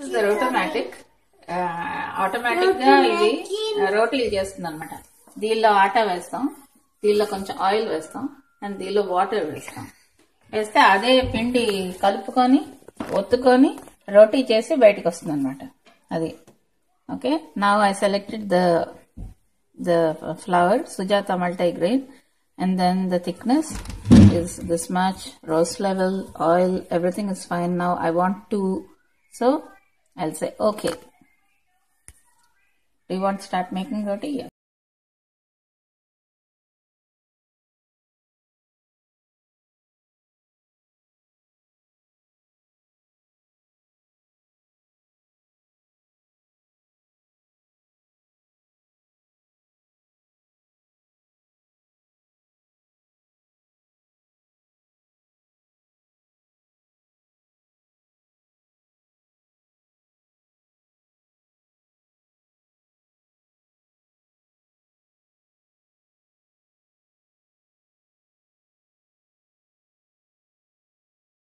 is the rotomatic. Automatic గా ఇది రోటీలు చేస్తుంది అనమాట. దీనిలో ఆటా వేస్తాం, దీనిలో కొంచెం ఆయిల్ వేస్తాం అండ్ దీనిలో వాటర్ వేస్తాం. వేస్తే అదే పిండి కలుపుకొని ఒత్తుకొని రోటీ చేసి బయటకు వస్తుంది అనమాట. అది okay. Now I selected the flour, Sujata multigrain, and then the thickness is this much, roast level, oil, everything is fine. Now I want to, so I'll say okay. Do you want to start making roti? Yeah.